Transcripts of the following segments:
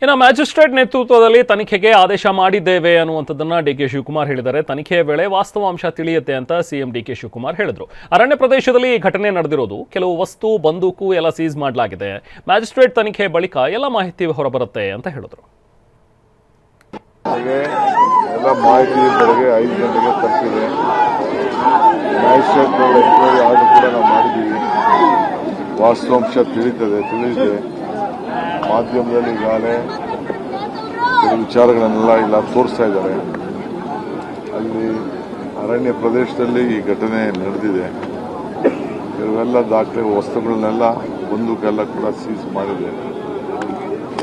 ಇನ್ನು ಮ್ಯಾಜಿಸ್ಟ್ರೇಟ್ ನೇತೃತ್ವದಲ್ಲಿ ತನಿಖೆಗೆ ಆದೇಶ ಮಾಡಿದ್ದೇವೆ ಅನ್ನುವಂಥದ್ದನ್ನ ಡಿಕೆ ಶಿವಕುಮಾರ್ ಹೇಳಿದ್ದಾರೆ. ತನಿಖೆಯ ವೇಳೆ ವಾಸ್ತವಾಂಶ ತಿಳಿಯುತ್ತೆ ಅಂತ ಸಿಎಂ ಡಿಕೆ ಶಿವಕುಮಾರ್ ಹೇಳಿದ್ರು. ಅರಣ್ಯ ಪ್ರದೇಶದಲ್ಲಿ ಈ ಘಟನೆ ನಡೆದಿರೋದು, ಕೆಲವು ವಸ್ತು, ಬಂದೂಕು ಎಲ್ಲ ಸೀಸ್ ಮಾಡಲಾಗಿದೆ. ಮ್ಯಾಜಿಸ್ಟ್ರೇಟ್ ತನಿಖೆ ಬಳಿಕ ಎಲ್ಲ ಮಾಹಿತಿ ಹೊರಬರುತ್ತೆ ಅಂತ ಹೇಳಿದ್ರು. ಎಲ್ಲ ಮಾಹಿತಿ ಬೆಳಗ್ಗೆ 5 ಗಂಟೆಗೆ ತಲುಪಿದೆ. ಮ್ಯಾಜಿಸ್ಟ್ರೇಟ್ ಎಂಕ್ವೈರಿ ಆರ್ಡರ್ ಕೂಡ ನಾವು ಮಾಡಿದ್ದೀವಿ. ವಾಸ್ತವಾಂಶ ತಿಳಿದಿದೆ. ಮಾಧ್ಯಮದಲ್ಲಿ ಈಗಾಗಲೇ ಕೆಲವು ವಿಚಾರಗಳನ್ನೆಲ್ಲ ಇಲ್ಲ ತೋರಿಸ್ತಾ ಇದ್ದಾರೆ. ಅಲ್ಲಿ ಅರಣ್ಯ ಪ್ರದೇಶದಲ್ಲಿ ಈ ಘಟನೆ ನಡೆದಿದೆ. ಕೆಲವೆಲ್ಲ ದಾಖಲೆ ವಸ್ತುಗಳನ್ನೆಲ್ಲ ಬಂದೂಕೆಲ್ಲ ಕೂಡ ಸೀಸ್ ಮಾಡಿದೆ.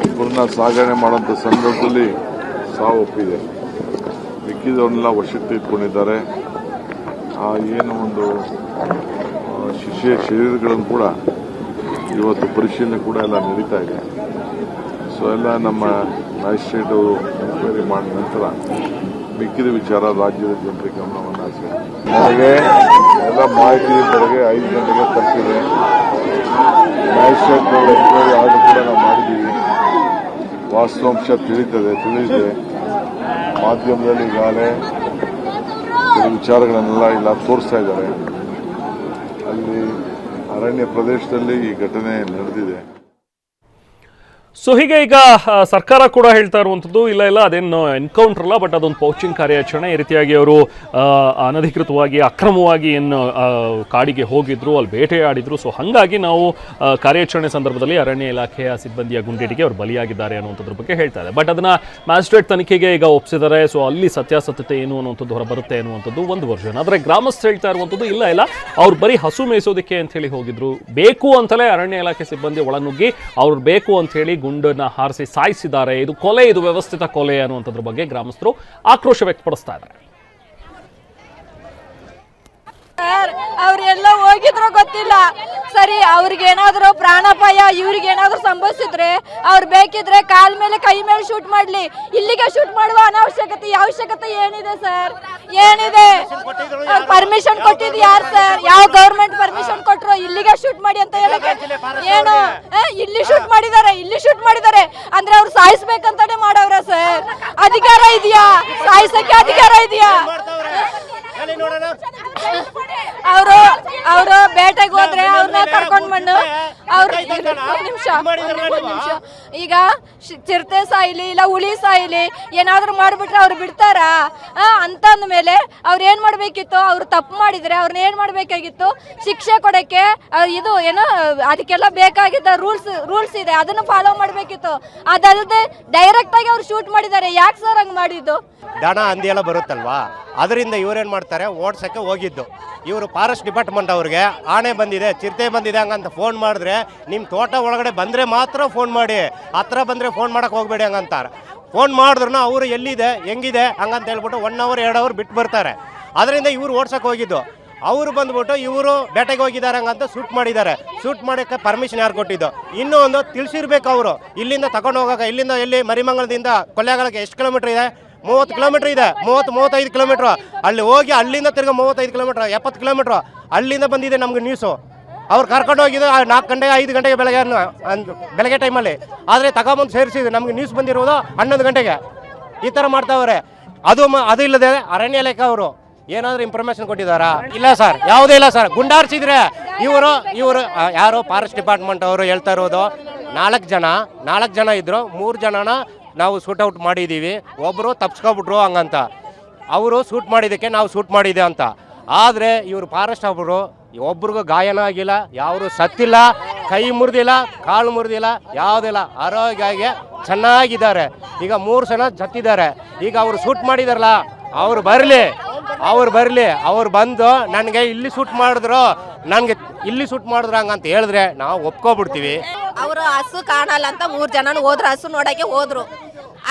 ಇಬ್ಬರನ್ನ ಸಾಗಣೆ ಮಾಡುವಂಥ ಸಂದರ್ಭದಲ್ಲಿ ಸಾವು ಒಪ್ಪಿದೆ. ಮಿಕ್ಕಿದವನ್ನೆಲ್ಲ ವಶಕ್ಕೆ ತೆಗೆದುಕೊಂಡಿದ್ದಾರೆ. ಏನು ಒಂದು ಶಿಶೆಯ ಶರೀರಗಳನ್ನು ಕೂಡ ಇವತ್ತು ಪರಿಶೀಲನೆ ಕೂಡ ಎಲ್ಲ ನಡೀತಾ ಇದೆ. ಸೊ ಎಲ್ಲ ನಮ್ಮ ಮ್ಯಾಜಿಸ್ಟ್ರೇಟ್ ಅವರು ಎನ್ಕ್ವೈರಿ ಮಾಡಿದ ನಂತರ ಮಿಕ್ಕಿದ ವಿಚಾರ ರಾಜ್ಯದ ಜನರಿಗೆ ಗಮನವನ್ನು ಹರಿಸಿದೆ. ನನಗೆ ಎಲ್ಲ ಮಾಹಿತಿ ಬೆಳಗ್ಗೆ 5 ಗಂಟೆಗೆ ತಲುಪಿದೆ. ಮ್ಯಾಜಿಸ್ಟ್ರೇಟ್ ಎಂಕ್ವೈರಿ ಆರ್ಡರ್ ಕೂಡ ನಾವು ಮಾಡಿದ್ದೀವಿ. ವಾಸ್ತವಾಂಶ ತಿಳಿದಿದೆ. ಮಾಧ್ಯಮದಲ್ಲಿ ಈಗಾಗಲೇ ಕೆಲವು ವಿಚಾರಗಳನ್ನೆಲ್ಲ ಇಲ್ಲ ತೋರಿಸ್ತಾ ಇದ್ದಾರೆ. ಅಲ್ಲಿ ಅರಣ್ಯ ಪ್ರದೇಶದಲ್ಲಿ ಈ ಘಟನೆ ನಡೆದಿದೆ. ಸೊ ಹೀಗೆ ಈಗ ಸರ್ಕಾರ ಕೂಡ ಹೇಳ್ತಾ ಇರುವಂಥದ್ದು ಇಲ್ಲ ಅದೇನು ಎನ್ಕೌಂಟರ್ ಅಲ್ಲ, ಬಟ್ ಅದೊಂದು ಪೌಚಿಂಗ್ ಕಾರ್ಯಾಚರಣೆ. ಈ ರೀತಿಯಾಗಿ ಅವರು ಅನಧಿಕೃತವಾಗಿ ಅಕ್ರಮವಾಗಿ ಏನು ಕಾಡಿಗೆ ಹೋಗಿದ್ರು, ಅಲ್ಲಿ ಬೇಟೆಯಾಡಿದ್ರು. ಸೊ ಹಾಗಾಗಿ ನಾವು ಕಾರ್ಯಾಚರಣೆ ಸಂದರ್ಭದಲ್ಲಿ ಅರಣ್ಯ ಇಲಾಖೆಯ ಸಿಬ್ಬಂದಿಯ ಗುಂಡೇಟಿಗೆ ಅವರು ಬಲಿಯಾಗಿದ್ದಾರೆ ಅನ್ನುವಂಥದ್ರ ಬಗ್ಗೆ ಹೇಳ್ತಾ ಇದೆ. ಬಟ್ ಅದನ್ನ ಮ್ಯಾಜಿಸ್ಟ್ರೇಟ್ ತನಿಖೆಗೆ ಈಗ ಒಪ್ಪಿಸಿದ್ದಾರೆ. ಸೊ ಅಲ್ಲಿ ಸತ್ಯಾಸತ್ಯತೆ ಏನು ಅನ್ನುವಂಥದ್ದು ಹೊರಬರುತ್ತೆ ಅನ್ನುವಂಥದ್ದು ಒಂದು ವರ್ಷನ್. ಆದರೆ ಗ್ರಾಮಸ್ಥರು ಹೇಳ್ತಾ ಇರುವಂಥದ್ದು ಇಲ್ಲ ಅವ್ರು ಬರೀ ಹಸು ಮೇಯಿಸೋದಕ್ಕೆ ಅಂತ ಹೇಳಿ ಹೋಗಿದ್ರು, ಬೇಕು ಅಂತಲೇ ಅರಣ್ಯ ಇಲಾಖೆ ಸಿಬ್ಬಂದಿ ಒಳನುಗ್ಗಿ ಅವ್ರು ಬೇಕು ಅಂತ ಹೇಳಿ ಗುಂಡನ್ನ ಹಾರಿಸಿ ಸಾಯಿಸಿದ್ದಾರೆ, ಇದು ಕೊಲೆ, ಇದು ವ್ಯವಸ್ಥಿತ ಕೊಲೆ ಅನ್ನುವಂಥದ್ರ ಬಗ್ಗೆ ಗ್ರಾಮಸ್ಥರು ಆಕ್ರೋಶ ವ್ಯಕ್ತಪಡಿಸ್ತಾ ಇದ್ದಾರೆ. ಅವ್ರೆಲ್ಲ ಹೋಗಿದ್ರು ಗೊತ್ತಿಲ್ಲ. ಸರಿ, ಅವ್ರಿಗೇನಾದ್ರು ಪ್ರಾಣಾಪಾಯ ಇವ್ರಿಗೇನಾದ್ರು ಸಂಭವಿಸಿದ್ರೆ ಅವ್ರು ಬೇಕಿದ್ರೆ ಕಾಲ್ ಮೇಲೆ ಕೈ ಮೇಲೆ ಶೂಟ್ ಮಾಡ್ಲಿ. ಇಲ್ಲಿಗೆ ಶೂಟ್ ಮಾಡುವ ಅವಶ್ಯಕತೆ ಏನಿದೆ ಸರ್? ಏನಿದೆ? ಪರ್ಮಿಷನ್ ಕೊಟ್ಟಿದ್ ಯಾರು ಸರ್? ಯಾವ ಗವರ್ಮೆಂಟ್ ಪರ್ಮಿಷನ್ ಕೊಟ್ರು ಇಲ್ಲಿಗೆ ಶೂಟ್ ಮಾಡಿ ಅಂತ ಹೇಳಕ್ಕೆ? ಏನು ಇಲ್ಲಿ ಶೂಟ್ ಮಾಡಿದ್ದಾರೆ ಅಂದ್ರೆ ಅವ್ರು ಸಾಯಿಸ್ಬೇಕಂತಾನೆ ಮಾಡವ್ರ ಸರ್? ಅಧಿಕಾರ ಇದೆಯಾ? ಸಾಯಿಸಕ್ಕೆ ಅಧಿಕಾರ ಇದೆಯಾ? ಅವರು ಬೇಟೆಗೆ ಹೋದ್ರೆ ಅವ್ರನ್ನ ಕರ್ಕೊಂಡ್ ಬಂದು ನಿಮಿಷ ಈಗ ಚಿರತೆ ಸಾಯಿಲಿ ಇಲ್ಲ ಹುಲಿ ಸಾಯಿಲಿ ಏನಾದ್ರು ಮಾಡ್ಬಿಟ್ರೆ ಅವ್ರು ಬಿಡ್ತಾರ ಅಂತ ಅಂದ್ಮೇಲೆ ಅವ್ರು ಏನ್ ಮಾಡ್ಬೇಕಿತ್ತು? ಅವ್ರು ತಪ್ಪು ಮಾಡಿದ್ರೆ ಅವ್ರನ್ನ ಏನ್ ಮಾಡ್ಬೇಕಾಗಿತ್ತು? ಶಿಕ್ಷೆ ಕೊಡಕ್ಕೆ ಇದು ಏನೋ ಅದಕ್ಕೆಲ್ಲ ಬೇಕಾಗಿದ್ದ ರೂಲ್ಸ್ ಇದೆ, ಅದನ್ನು ಫಾಲೋ ಮಾಡ್ಬೇಕಿತ್ತು. ಅದಲ್ಲದೆ ಡೈರೆಕ್ಟ್ ಆಗಿ ಅವ್ರು ಶೂಟ್ ಮಾಡಿದ್ದಾರೆ. ಯಾಕೆ ಸರ್ ಹಂಗ್ ಮಾಡಿದ್ದು? ದನ ಹಂದಿ ಎಲ್ಲ ಬರುತ್ತಲ್ವಾ, ಅದರಿಂದ ಇವ್ರೇನ್ ಮಾಡ್ತಾರೆ, ಓಡ್ಸಕ್ಕೆ ಹೋಗಿದ್ದು. ಇವರು ಫಾರೆಸ್ಟ್ ಡಿಪಾರ್ಟ್ಮೆಂಟ್ ಅವ್ರಿಗೆ ಆಣೆ ಬಂದಿದೆ, ಚಿರತೆ ಬಂದಿದೆ ಹಂಗಂತ ಫೋನ್ ಮಾಡಿದ್ರೆ, ನಿಮ್ಮ ತೋಟ ಒಳಗಡೆ ಬಂದರೆ ಮಾತ್ರ ಫೋನ್ ಮಾಡಿ, ಹತ್ರ ಬಂದರೆ ಫೋನ್ ಮಾಡಕ್ಕೆ ಹೋಗ್ಬೇಡಿ ಹಂಗಂತಾರೆ. ಫೋನ್ ಮಾಡಿದ್ರು ಅವರು ಎಲ್ಲಿದೆ ಹೆಂಗಿದೆ ಹಂಗಂತ ಹೇಳ್ಬಿಟ್ಟು 1 hour 2 hour ಬಿಟ್ಟು ಬರ್ತಾರೆ. ಅದರಿಂದ ಇವ್ರು ಓಡ್ಸಕ್ಕೆ ಹೋಗಿದ್ದು. ಅವರು ಬಂದ್ಬಿಟ್ಟು ಇವರು ಬೇಟೆಗೆ ಹೋಗಿದ್ದಾರೆ ಹಂಗಂತ ಶೂಟ್ ಮಾಡಿದ್ದಾರೆ. ಶೂಟ್ ಮಾಡೋಕ್ಕೆ ಪರ್ಮಿಷನ್ ಯಾರು ಕೊಟ್ಟಿದ್ದು? ಇನ್ನೂ ಒಂದು ತಿಳಿಸಿರ್ಬೇಕು ಅವರು. ಇಲ್ಲಿಂದ ತಗೊಂಡು ಹೋಗೋಕೆ, ಇಲ್ಲಿಂದ ಎಲ್ಲಿ ಮರಿಮಂಗಲದಿಂದ ಕೊಳ್ಳೇಗಾಲಕ್ಕೆ ಎಷ್ಟು ಕಿಲೋಮೀಟರ್ ಇದೆ? 30 ಕಿಲೋಮೀಟರ್ ಇದೆ. 35 ಕಿಲೋಮೀಟ್ರ್. ಅಲ್ಲಿ ಹೋಗಿ ಅಲ್ಲಿಂದ ತಿರ್ಗಿ 35 ಕಿಲೋಮೀಟ್ರ್, 70 ಕಿಲೋಮೀಟ್ರ್ ಅಲ್ಲಿಂದ ಬಂದಿದೆ ನಮ್ಗೆ ನ್ಯೂಸು. ಅವ್ರು ಕರ್ಕೊಂಡು ಹೋಗಿದ್ದು 4 ಗಂಟೆ 5 ಗಂಟೆಗೆ ಬೆಳಗ್ಗೆ ಟೈಮಲ್ಲಿ. ಆದರೆ ತಗೊಂಬಂದು ಸೇರಿಸಿದ್ರು. ನಮ್ಗೆ ನ್ಯೂಸ್ ಬಂದಿರೋದು 11 ಗಂಟೆಗೆ. ಈ ಥರ ಮಾಡ್ತಾವ್ರೆ. ಅದು ಇಲ್ಲದೆ ಅರಣ್ಯ ಇಲಾಖೆ ಅವರು ಏನಾದರೂ ಇನ್ಫಾರ್ಮೇಶನ್ ಕೊಟ್ಟಿದ್ದಾರಾ? ಇಲ್ಲ ಸರ್, ಯಾವುದೇ ಇಲ್ಲ ಸರ್. ಗುಂಡಾರಿಸಿದ್ರೆ ಇವರು ಯಾರು ಫಾರೆಸ್ಟ್ ಡಿಪಾರ್ಟ್ಮೆಂಟ್ ಅವರು ಹೇಳ್ತಾ ಇರೋದು 4 ಜನ ಇದ್ರು. 3 ಜನನ ನಾವು ಶೂಟ್ ಔಟ್ ಮಾಡಿದ್ದೀವಿ, ಒಬ್ಬರು ತಪ್ಸ್ಕೊಬಿಟ್ರು ಹಂಗಂತ. ಅವರು ಶೂಟ್ ಮಾಡಿದ್ದಕ್ಕೆ ನಾವು ಶೂಟ್ ಮಾಡಿದ್ದೆ ಅಂತ. ಆದರೆ ಇವರು ಫಾರೆಸ್ಟ್ ಅವರು ಒಬ್ರಿಗೂ ಗಾಯನ ಆಗಿಲ್ಲ, ಯಾರು ಸತ್ತಿಲ್ಲ, ಕೈ ಮುರಿದಿಲ್ಲ, ಕಾಲು ಮುರಿದಿಲ್ಲ, ಯಾವುದಿಲ್ಲ, ಆರೋಗ್ಯವಾಗಿ ಚೆನ್ನಾಗಿದ್ದಾರೆ. ಈಗ 3 ಜನ ಸತ್ತಿದ್ದಾರೆ. ಈಗ ಅವರು ಶೂಟ್ ಮಾಡಿದಾರಲ್ಲ, ಅವ್ರು ಬರಲಿ, ಅವ್ರು ಬಂದು ನನಗೆ ಇಲ್ಲಿ ಶೂಟ್ ಮಾಡಿದ್ರು ಹಂಗಂತ ಹೇಳಿದ್ರೆ ನಾವು ಒಪ್ಕೊಬಿಡ್ತೀವಿ. ಅವರು ಹಸು ಕಾಣಲ್ಲ ಅಂತ 3 ಜನ ಹೋದ್ರು, ಹಸು ನೋಡಕ್ಕೆ ಹೋದ್ರು.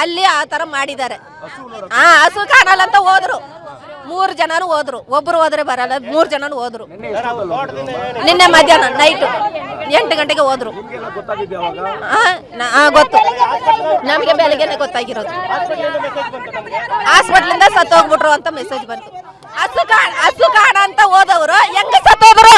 ಅಲ್ಲಿ ಆ ತರ ಮಾಡಿದ್ದಾರೆ. ಹಸು ಕಾಣಲ್ಲ ಅಂತ ಹೋದ್ರು, 3 ಜನನು ಹೋದ್ರು. ಒಬ್ರು ಹೋದ್ರೆ ಬರಲ್ಲ, 3 ಜನನು ಹೋದ್ರು. ನಿನ್ನೆ ಮಧ್ಯಾಹ್ನ ನೈಟ್ 8 ಗಂಟೆಗೆ ಹೋದ್ರು. ಗೊತ್ತು ನಮಗೆ, ಬೆಳಗ್ಗೆನೆ ಗೊತ್ತಾಗಿರೋದು. ಹಾಸ್ಪಿಟ್ಲಿಂದ ಸತ್ತೋಗ್ಬಿಟ್ರು ಅಂತ ಮೆಸೇಜ್ ಬಂತು. ಹಸು ಕಾಣ ಅಂತ ಹೋದವರು ಹೆಂಗ ಸತ್ತೋದ್ರು?